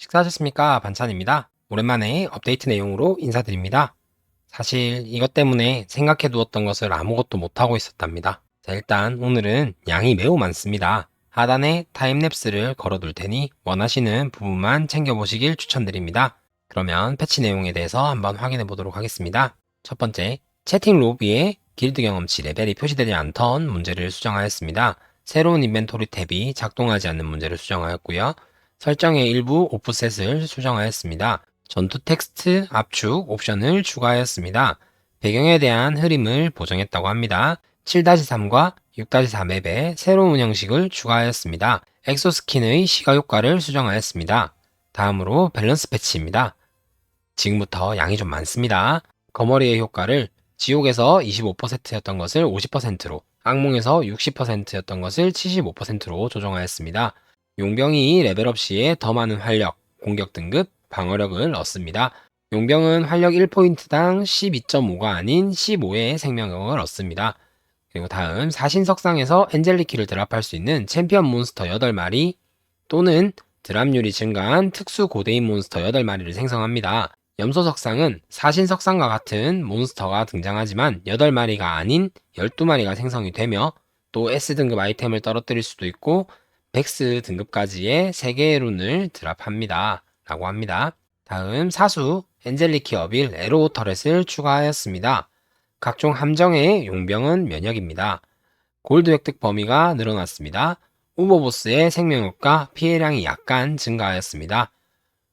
식사하셨습니까? 반찬입니다. 오랜만에 업데이트 내용으로 인사드립니다. 사실 이것 때문에 생각해 두었던 것을 아무것도 못하고 있었답니다. 자, 일단 오늘은 양이 매우 많습니다. 하단에 타임랩스를 걸어둘 테니 원하시는 부분만 챙겨보시길 추천드립니다. 그러면 패치 내용에 대해서 한번 확인해 보도록 하겠습니다. 첫 번째, 채팅 로비에 길드 경험치 레벨이 표시되지 않던 문제를 수정하였습니다. 새로운 인벤토리 탭이 작동하지 않는 문제를 수정하였고요. 설정의 일부 오프셋을 수정하였습니다. 전투 텍스트 압축 옵션을 추가하였습니다. 배경에 대한 흐림을 보정했다고 합니다. 7-3과 6-4 맵에 새로운 형식을 추가하였습니다. 엑소스킨의 시가 효과를 수정하였습니다. 다음으로 밸런스 패치입니다. 지금부터 양이 좀 많습니다. 거머리의 효과를 지옥에서 25%였던 것을 50%로, 악몽에서 60%였던 것을 75%로 조정하였습니다. 용병이 레벨업 시에 더 많은 활력, 공격 등급, 방어력을 얻습니다. 용병은 활력 1포인트당 12.5가 아닌 15의 생명력을 얻습니다. 그리고 다음 사신석상에서 엔젤리키를 드랍할 수 있는 챔피언 몬스터 8마리 또는 드랍률이 증가한 특수 고대인 몬스터 8마리를 생성합니다. 염소석상은 사신석상과 같은 몬스터가 등장하지만 8마리가 아닌 12마리가 생성이 되며 또 S등급 아이템을 떨어뜨릴 수도 있고 백스 등급까지의 3개의 룬을 드랍합니다. 라고 합니다. 다음 사수 엔젤리키 어빌 에로우 터렛을 추가하였습니다. 각종 함정의 용병은 면역입니다. 골드 획득 범위가 늘어났습니다. 우버보스의 생명력과 피해량이 약간 증가하였습니다.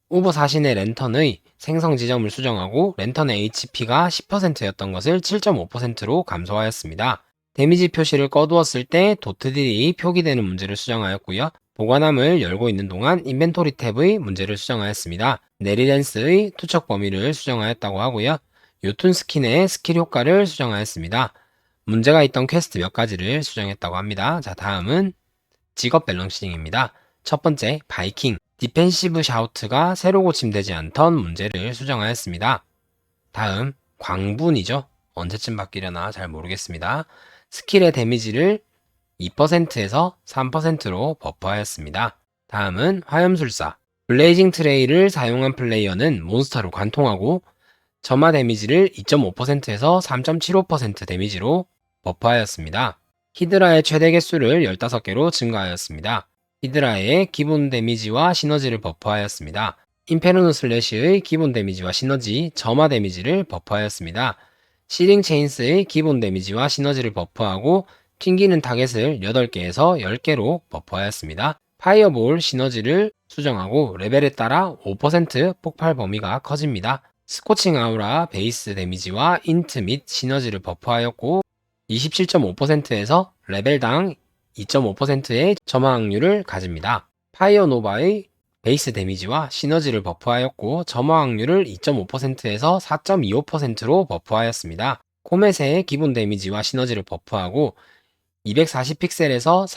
우버 사신의 랜턴의 생성 지점을 수정하고 랜턴의 HP가 10%였던 것을 7.5%로 감소하였습니다. 데미지 표시를 꺼두었을 때 도트딜이 표기되는 문제를 수정하였고요. 보관함을 열고 있는 동안 인벤토리 탭의 문제를 수정하였습니다. 네리랜스의 투척 범위를 수정하였다고 하고요. 요툰 스킨의 스킬 효과를 수정하였습니다. 문제가 있던 퀘스트 몇 가지를 수정했다고 합니다. 자, 다음은 직업 밸런싱입니다. 첫 번째, 바이킹. 디펜시브 샤우트가 새로 고침되지 않던 문제를 수정하였습니다. 다음, 광분이죠. 언제쯤 바뀌려나 잘 모르겠습니다. 스킬의 데미지를 2%에서 3%로 버프하였습니다. 다음은 화염술사. 블레이징 트레이를 사용한 플레이어는 몬스터를 관통하고 점화 데미지를 2.5%에서 3.75% 데미지로 버프하였습니다. 히드라의 최대 개수를 15개로 증가하였습니다. 히드라의 기본 데미지와 시너지를 버프하였습니다. 인페르노 슬래시의 기본 데미지와 시너지, 점화 데미지를 버프하였습니다. 시링 체인스의 기본 데미지와 시너지를 버프하고 튕기는 타겟을 8개에서 10개로 버프하였습니다. 파이어볼 시너지를 수정하고 레벨에 따라 5% 폭발 범위가 커집니다. 스코칭 아우라 베이스 데미지와 인트 및 시너지를 버프하였고 27.5%에서 레벨당 2.5%의 점화 확률을 가집니다. 파이어 노바의 베이스 데미지와 시너지를 버프하였고 점화 확률을 2.5%에서 4.25%로 버프하였습니다. 코멧의 기본 데미지와 시너지를 버프하고 240픽셀에서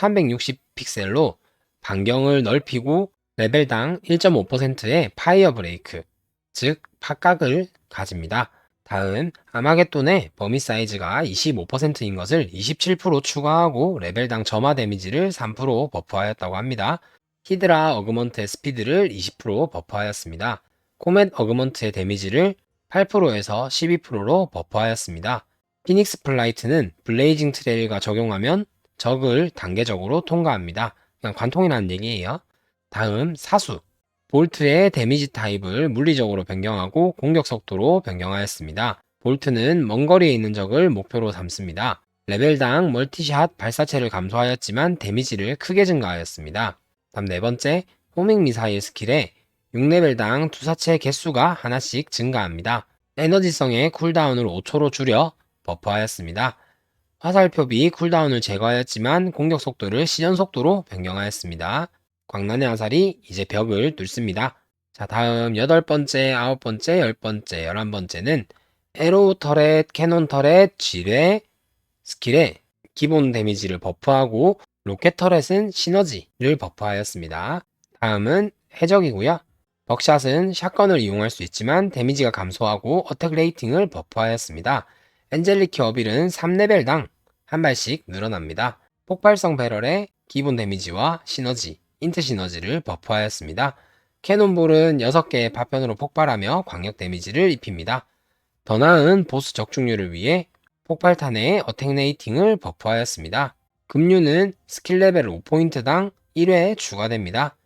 360픽셀로 반경을 넓히고 레벨당 1.5%의 파이어 브레이크, 즉 팍각을 가집니다. 다음 아마겟돈의 범위 사이즈가 25%인 것을 27% 추가하고 레벨당 점화 데미지를 3% 버프하였다고 합니다. 히드라 어그먼트의 스피드를 20% 버프하였습니다. 코멧 어그먼트의 데미지를 8%에서 12%로 버프하였습니다. 피닉스 플라이트는 블레이징 트레일과 적용하면 적을 단계적으로 통과합니다. 그냥 관통이라는 얘기예요. 다음 사수. 볼트의 데미지 타입을 물리적으로 변경하고 공격 속도로 변경하였습니다. 볼트는 먼 거리에 있는 적을 목표로 삼습니다. 레벨당 멀티샷 발사체를 감소하였지만 데미지를 크게 증가하였습니다. 다음 네 번째, 호밍 미사일 스킬에 6레벨당 투사체 개수가 하나씩 증가합니다. 에너지성의 쿨다운을 5초로 줄여 버프하였습니다. 화살표비 쿨다운을 제거하였지만 공격 속도를 시전 속도로 변경하였습니다. 광란의 화살이 이제 벽을 뚫습니다. 자, 다음 8번째, 9번째, 10번째, 11번째는 에로우 터렛, 캐논 터렛, 지뢰, 스킬에 기본 데미지를 버프하고 로켓 터렛은 시너지를 버프하였습니다. 다음은 해적이고요. 벅샷은 샷건을 이용할 수 있지만 데미지가 감소하고 어택 레이팅을 버프하였습니다. 엔젤리키 어빌은 3레벨당 한 발씩 늘어납니다. 폭발성 배럴의 기본 데미지와 시너지, 인트 시너지를 버프하였습니다. 캐논볼은 6개의 파편으로 폭발하며 광역 데미지를 입힙니다. 더 나은 보스 적중률을 위해 폭발탄에 어택 레이팅을 버프하였습니다. 급류는 스킬 레벨 5포인트당 1회 추가됩니다.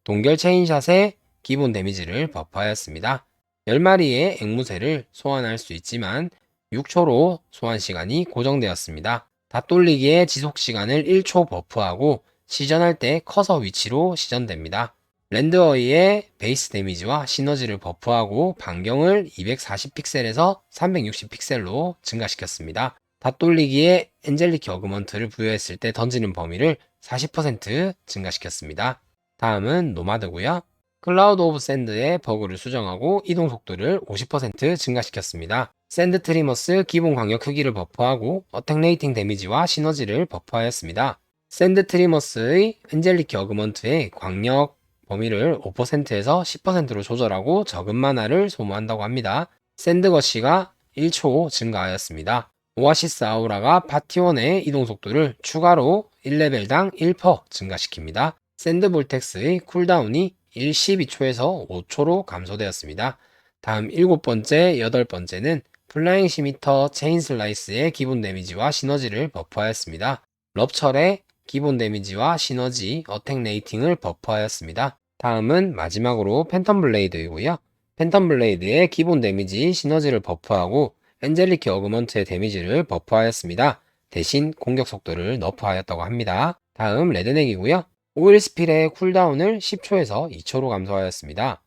동결 체인샷에 기본 데미지를 버프하였습니다. 10마리의 앵무새를 소환할 수 있지만 6초로 소환 시간이 고정되었습니다. 닷돌리기의 지속 시간을 1초 버프하고 시전할 때 커서 위치로 시전됩니다. 랜드어이의 베이스 데미지와 시너지를 버프하고 반경을 240픽셀에서 360픽셀로 증가시켰습니다. 닷돌리기에 엔젤릭 어그먼트를 부여했을 때 던지는 범위를 40% 증가시켰습니다. 다음은 노마드고요. 클라우드 오브 샌드의 버그를 수정하고 이동 속도를 50% 증가시켰습니다. 샌드 트리머스 기본 광역 크기를 버프하고 어택 레이팅 데미지와 시너지를 버프하였습니다. 샌드 트리머스의 엔젤릭 어그먼트의 광역 범위를 5%에서 10%로 조절하고 적은 마나를 소모한다고 합니다. 샌드거시가 1초 증가하였습니다. 오아시스 아우라가 파티원의 이동 속도를 추가로 1레벨당 1% 증가시킵니다. 샌드 볼텍스의 쿨다운이 12초에서 5초로 감소되었습니다. 다음 7번째, 8번째는 플라잉 시미터 체인 슬라이스의 기본 데미지와 시너지를 버프하였습니다. 럽철의 기본 데미지와 시너지, 어택 레이팅을 버프하였습니다. 다음은 마지막으로 팬텀 블레이드이고요. 팬텀 블레이드의 기본 데미지, 시너지를 버프하고 엔젤릭 어그먼트의 데미지를 버프하였습니다. 대신 공격 속도를 너프하였다고 합니다. 다음 레드넥이고요. 오일 스필의 쿨다운을 10초에서 2초로 감소하였습니다.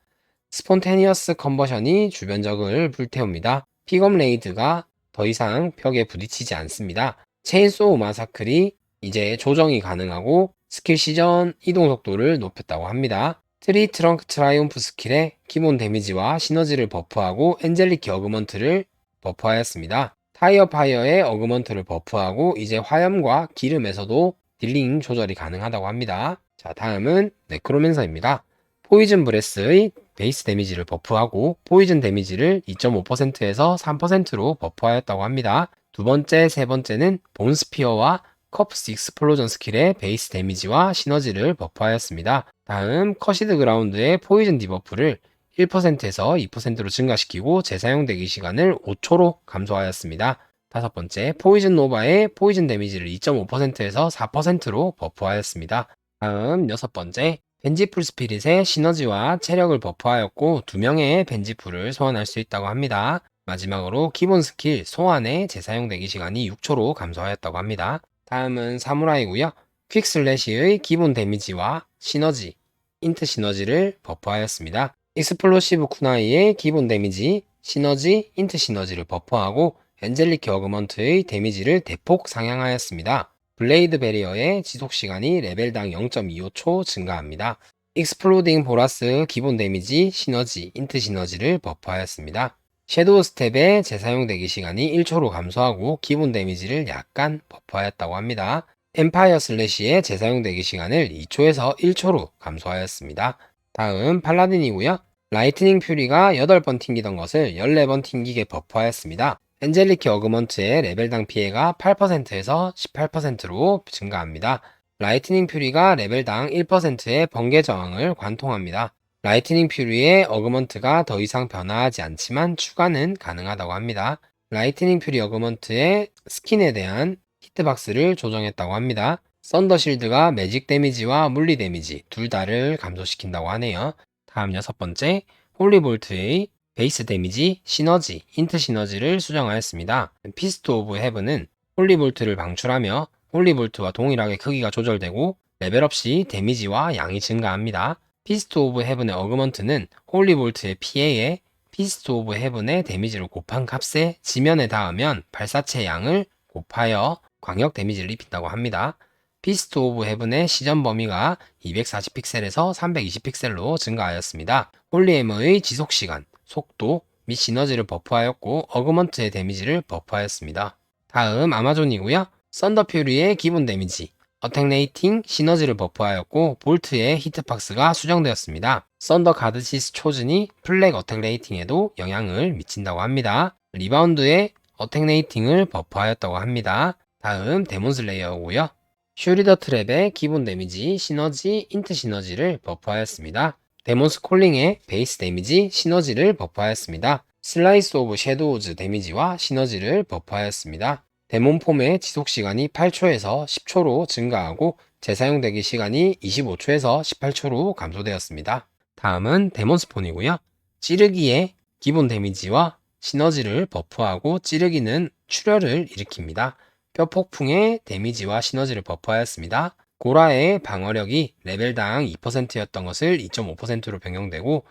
스폰테니어스 컨버션이 주변 적을 불태웁니다. 픽업 레이드가 더 이상 벽에 부딪히지 않습니다. 체인소우 마사클이 이제 조정이 가능하고 스킬 시전 이동 속도를 높였다고 합니다. 트리 트렁크 트라이움프 스킬의 기본 데미지와 시너지를 버프하고 엔젤릭 어그먼트를 버프하였습니다. 타이어 파이어의 어그먼트를 버프하고 이제 화염과 기름에서도 딜링 조절이 가능하다고 합니다. 자, 다음은 네크로맨서입니다. 포이즌 브레스의 베이스 데미지를 버프하고 포이즌 데미지를 2.5%에서 3%로 버프하였다고 합니다. 두 번째, 세 번째는 본스피어와 커프스 익스플로전 스킬의 베이스 데미지와 시너지를 버프하였습니다. 다음 커시드 그라운드의 포이즌 디버프를 1%에서 2%로 증가시키고 재사용 대기 시간을 5초로 감소하였습니다. 다섯 번째, 포이즌 노바의 포이즌 데미지를 2.5%에서 4%로 버프하였습니다. 다음 여섯 번째, 벤지풀 스피릿의 시너지와 체력을 버프하였고 2명의 벤지풀을 소환할 수 있다고 합니다. 마지막으로 기본 스킬 소환의 재사용 대기 시간이 6초로 감소하였다고 합니다. 다음은 사무라이고요. 퀵 슬래시의 기본 데미지와 시너지, 인트 시너지를 버프하였습니다. 익스플로시브 쿠나이의 기본 데미지, 시너지, 인트 시너지를 버프하고 엔젤릭 어그먼트의 데미지를 대폭 상향하였습니다. 블레이드 베리어의 지속시간이 레벨당 0.25초 증가합니다. 익스플로딩 보라스 기본 데미지, 시너지, 인트 시너지를 버프하였습니다. 섀도우 스텝의 재사용 대기 시간이 1초로 감소하고 기본 데미지를 약간 버프하였다고 합니다. 엠파이어 슬래시의 재사용 대기 시간을 2초에서 1초로 감소하였습니다. 다음 팔라딘이고요. 라이트닝 퓨리가 8번 튕기던 것을 14번 튕기게 버프하였습니다. 엔젤릭 어그먼트의 레벨당 피해가 8%에서 18%로 증가합니다. 라이트닝 퓨리가 레벨당 1%의 번개 저항을 관통합니다. 라이트닝 퓨리의 어그먼트가 더 이상 변화하지 않지만 추가는 가능하다고 합니다. 라이트닝 퓨리 어그먼트의 스킨에 대한 히트박스를 조정했다고 합니다. 썬더 실드가 매직 데미지와 물리 데미지 둘 다를 감소시킨다고 하네요. 다음 여섯 번째, 홀리볼트의 베이스 데미지, 시너지, 인트 시너지를 수정하였습니다. 피스트 오브 헤븐은 홀리볼트를 방출하며 홀리볼트와 동일하게 크기가 조절되고 레벨업 시 데미지와 양이 증가합니다. 피스트 오브 헤븐의 어그먼트는 홀리볼트의 피해에 피스트 오브 헤븐의 데미지를 곱한 값에 지면에 닿으면 발사체 양을 곱하여 광역 데미지를 입힌다고 합니다. 피스트 오브 헤븐의 시전 범위가 240픽셀에서 320픽셀로 증가하였습니다. 홀리해머의 지속시간, 속도 및 시너지를 버프하였고 어그먼트의 데미지를 버프하였습니다. 다음 아마존이고요. 썬더 퓨리의 기본 데미지, 어택 레이팅, 시너지를 버프하였고 볼트의 히트박스가 수정되었습니다. 썬더 가드시스 초즌이 플렉 어택 레이팅에도 영향을 미친다고 합니다. 리바운드의 어택 레이팅을 버프하였다고 합니다. 다음 데몬슬레이어고요. 슈리더 트랩의 기본 데미지, 시너지, 인트 시너지를 버프하였습니다. 데몬스 콜링의 베이스 데미지 시너지를 버프하였습니다. 슬라이스 오브 섀도우즈 데미지와 시너지를 버프하였습니다. 데몬폼의 지속시간이 8초에서 10초로 증가하고 재사용 대기 시간이 25초에서 18초로 감소되었습니다. 다음은 데몬스폰이고요. 찌르기의 기본 데미지와 시너지를 버프하고 찌르기는 출혈을 일으킵니다. 뼈폭풍의 데미지와 시너지를 버프하였습니다. 고라의 방어력이 레벨당 2%였던 것을 2.5%로 변경되고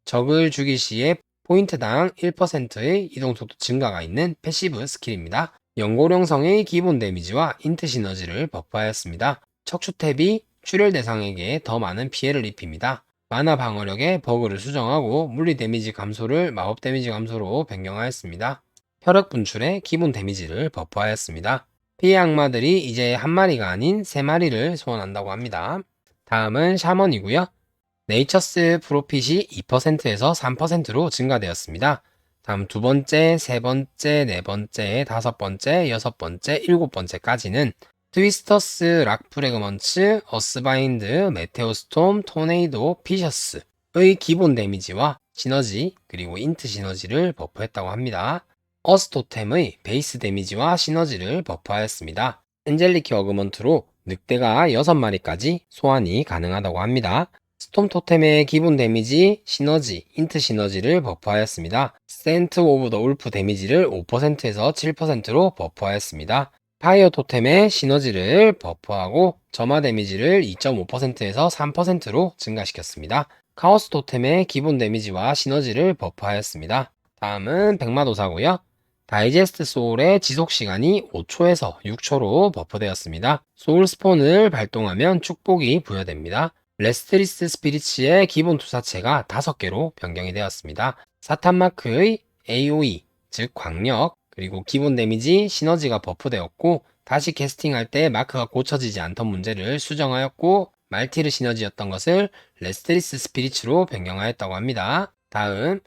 적을 죽일 시에 포인트당 1%의 이동속도 증가가 있는 패시브 스킬입니다. 연골형성의 기본 데미지와 인트 시너지를 버프하였습니다. 척추 탭이 출혈 대상에게 더 많은 피해를 입힙니다. 만화 방어력의 버그를 수정하고 물리 데미지 감소를 마법 데미지 감소로 변경하였습니다. 혈액 분출의 기본 데미지를 버프하였습니다. 피해 악마들이 이제 한 마리가 아닌 세 마리를 소환한다고 합니다. 다음은 샤먼이고요. 네이처스 프로핏이 2%에서 3%로 증가되었습니다. 다음 두 번째, 세 번째, 네 번째, 다섯 번째, 여섯 번째, 일곱 번째까지는 트위스터스, 락프레그먼츠, 어스바인드, 메테오스톰, 토네이도, 피셔스의 기본 데미지와 시너지, 그리고 인트 시너지를 버프했다고 합니다. 어스토템의 베이스 데미지와 시너지를 버프하였습니다. 엔젤리키 어그먼트로 늑대가 6마리까지 소환이 가능하다고 합니다. 스톰 토템의 기본 데미지, 시너지, 인트 시너지를 버프하였습니다. 센트 오브 더 울프 데미지를 5%에서 7%로 버프하였습니다. 파이어 토템의 시너지를 버프하고 점화 데미지를 2.5%에서 3%로 증가시켰습니다. 카오스 토템의 기본 데미지와 시너지를 버프하였습니다. 다음은 백마도사고요. 다이제스트 소울의 지속시간이 5초에서 6초로 버프되었습니다. 소울 스폰을 발동하면 축복이 부여됩니다. 레스트리스 스피리츠의 기본 투사체가 5개로 변경이 되었습니다. 사탄마크의 AOE, 즉 광력, 그리고 기본 데미지, 시너지가 버프되었고 다시 캐스팅할 때 마크가 고쳐지지 않던 문제를 수정하였고 말티르 시너지였던 것을 레스트리스 스피리츠로 변경하였다고 합니다. 다음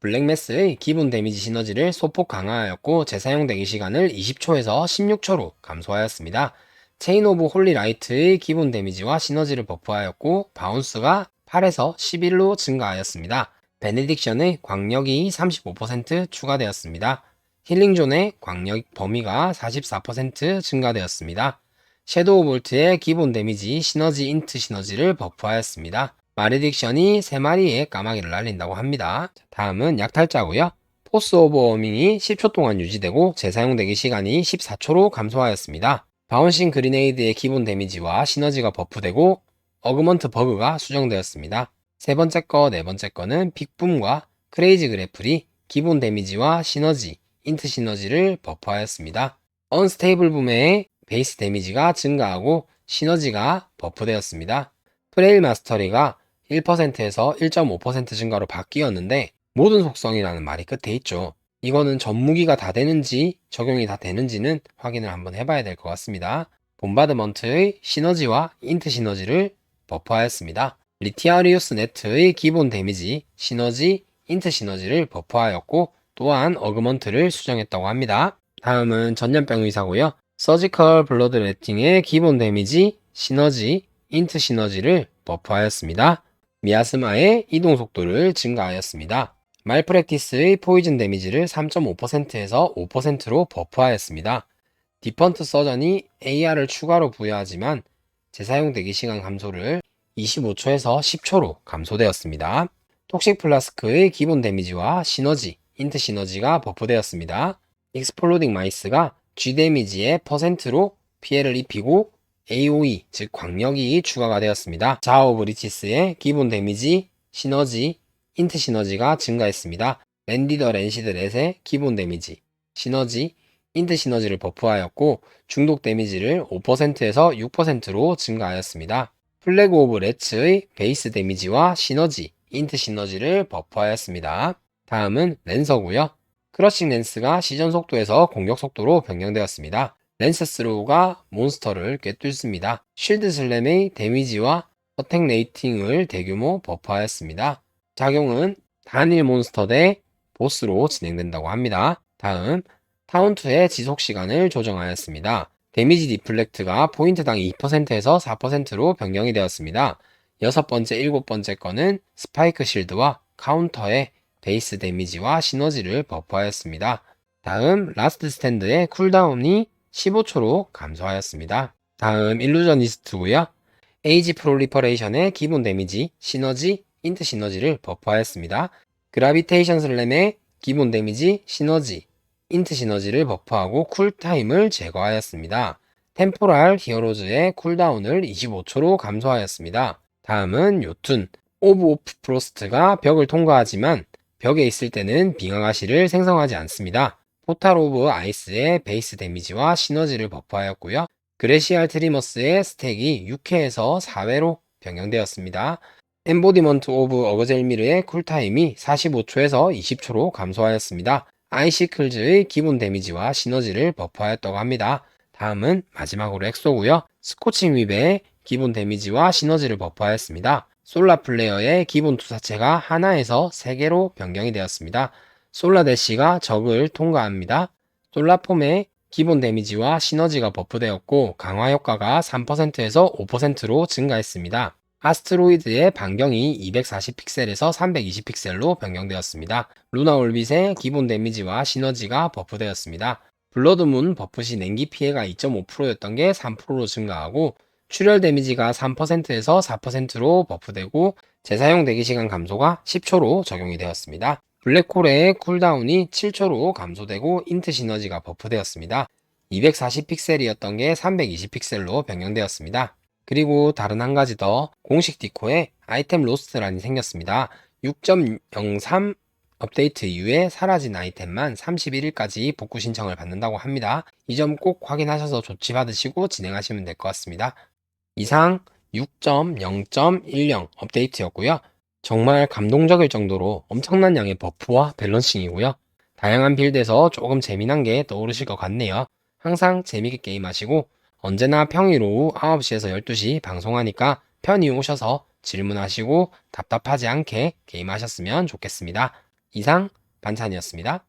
블랙매스의 기본 데미지 시너지를 소폭 강화하였고 재사용 대기 시간을 20초에서 16초로 감소하였습니다. 체인 오브 홀리 라이트의 기본 데미지와 시너지를 버프하였고 바운스가 8에서 11로 증가하였습니다. 베네딕션의 광력이 35% 추가되었습니다. 힐링존의 광력 범위가 44% 증가되었습니다. 섀도우 볼트의 기본 데미지, 시너지, 인트 시너지를 버프하였습니다. 마레딕션이 3마리의 까마귀를 날린다고 합니다. 다음은 약탈자고요. 포스 오브 워밍이 10초 동안 유지되고 재사용 대기 시간이 14초로 감소하였습니다. 바운싱 그리네이드의 기본 데미지와 시너지가 버프되고 어그먼트 버그가 수정되었습니다. 세 번째 거, 네 번째 거는 빅붐과 크레이지 그래플이 기본 데미지와 시너지, 인트 시너지를 버프하였습니다. 언스테이블 붐의 베이스 데미지가 증가하고 시너지가 버프되었습니다. 프레일 마스터리가 1%에서 1.5% 증가로 바뀌었는데 모든 속성이라는 말이 끝에 있죠. 이거는 전무기가 다 되는지 적용이 다 되는지는 확인을 한번 해봐야 될 것 같습니다. 봄바드먼트의 시너지와 인트 시너지를 버프하였습니다. 리티아리우스 네트의 기본 데미지, 시너지, 인트 시너지를 버프하였고 또한 어그먼트를 수정했다고 합니다. 다음은 전염병 의사고요. 서지컬 블러드 레팅의 기본 데미지, 시너지, 인트 시너지를 버프하였습니다. 미아스마의 이동 속도를 증가하였습니다. 말프랙티스의 포이즌 데미지를 3.5%에서 5%로 버프하였습니다. 디펀트 서전이 AR을 추가로 부여하지만 재사용 대기 시간 감소를 25초에서 10초로 감소되었습니다. 톡식 플라스크의 기본 데미지와 시너지, 인트 시너지가 버프되었습니다. 익스플로딩 마이스가 G 데미지의 퍼센트로 피해를 입히고 AOE, 즉 광력이 추가가 되었습니다. 자어 오브 리치스의 기본 데미지, 시너지, 인트 시너지가 증가했습니다. 랜디 더 랜시드 렛의 기본 데미지, 시너지, 인트 시너지를 버프하였고 중독 데미지를 5%에서 6%로 증가하였습니다. 플래그 오브 레츠의 베이스 데미지와 시너지, 인트 시너지를 버프하였습니다. 다음은 랜서고요. 크러싱 랜스가 시전 속도에서 공격 속도로 변경되었습니다. 랜스 스로우가 몬스터를 꿰뚫습니다. 쉴드 슬램의 데미지와 어택 레이팅을 대규모 버프하였습니다. 작용은 단일 몬스터 대 보스로 진행된다고 합니다. 다음 타운트의 지속시간을 조정하였습니다. 데미지 디플렉트가 포인트당 2%에서 4%로 변경이 되었습니다. 여섯 번째, 일곱 번째 거는 스파이크 실드와 카운터의 베이스 데미지와 시너지를 버프하였습니다. 다음 라스트 스탠드의 쿨다운이 15초로 감소하였습니다. 다음 일루저니스트고요. 에이지 프롤리퍼레이션의 기본 데미지, 시너지, 인트 시너지를 버프하였습니다. 그라비테이션 슬램의 기본 데미지, 시너지, 인트 시너지를 버프하고 쿨타임을 제거하였습니다. 템포랄 히어로즈의 쿨다운을 25초로 감소하였습니다. 다음은 요툰, 오브 프로스트가 벽을 통과하지만 벽에 있을 때는 빙하가시를 생성하지 않습니다. 포탈 오브 아이스의 베이스 데미지와 시너지를 버프하였고요. 그레시알 트리머스의 스택이 6회에서 4회로 변경되었습니다. 엠보디먼트 오브 어거젤미르의 쿨타임이 45초에서 20초로 감소하였습니다. 아이시클즈의 기본 데미지와 시너지를 버프하였다고 합니다. 다음은 마지막으로 엑소고요. 스코칭 윕의 기본 데미지와 시너지를 버프하였습니다. 솔라 플레이어의 기본 투사체가 하나에서 3개로 변경이 되었습니다. 솔라 대시가 적을 통과합니다. 솔라폼의 기본 데미지와 시너지가 버프되었고 강화 효과가 3%에서 5%로 증가했습니다. 아스트로이드의 반경이 240픽셀에서 320픽셀로 변경되었습니다. 루나 올빗의 기본 데미지와 시너지가 버프되었습니다. 블러드문 버프 시 냉기 피해가 2.5%였던 게 3%로 증가하고 출혈 데미지가 3%에서 4%로 버프되고 재사용 대기시간 감소가 10초로 적용이 되었습니다. 블랙홀의 쿨다운이 7초로 감소되고 인트 시너지가 버프되었습니다. 240픽셀이었던 게 320픽셀로 변경되었습니다. 그리고 다른 한 가지 더 공식 디코에 아이템 로스트란이 생겼습니다. 6.03 업데이트 이후에 사라진 아이템만 31일까지 복구 신청을 받는다고 합니다. 이 점 꼭 확인하셔서 조치받으시고 진행하시면 될 것 같습니다. 이상 6.0.10 업데이트였고요. 정말 감동적일 정도로 엄청난 양의 버프와 밸런싱이고요. 다양한 빌드에서 조금 재미난 게 떠오르실 것 같네요. 항상 재미있게 게임하시고 언제나 평일 오후 9시에서 12시 방송하니까 편히 오셔서 질문하시고 답답하지 않게 게임하셨으면 좋겠습니다. 이상 반찬이었습니다.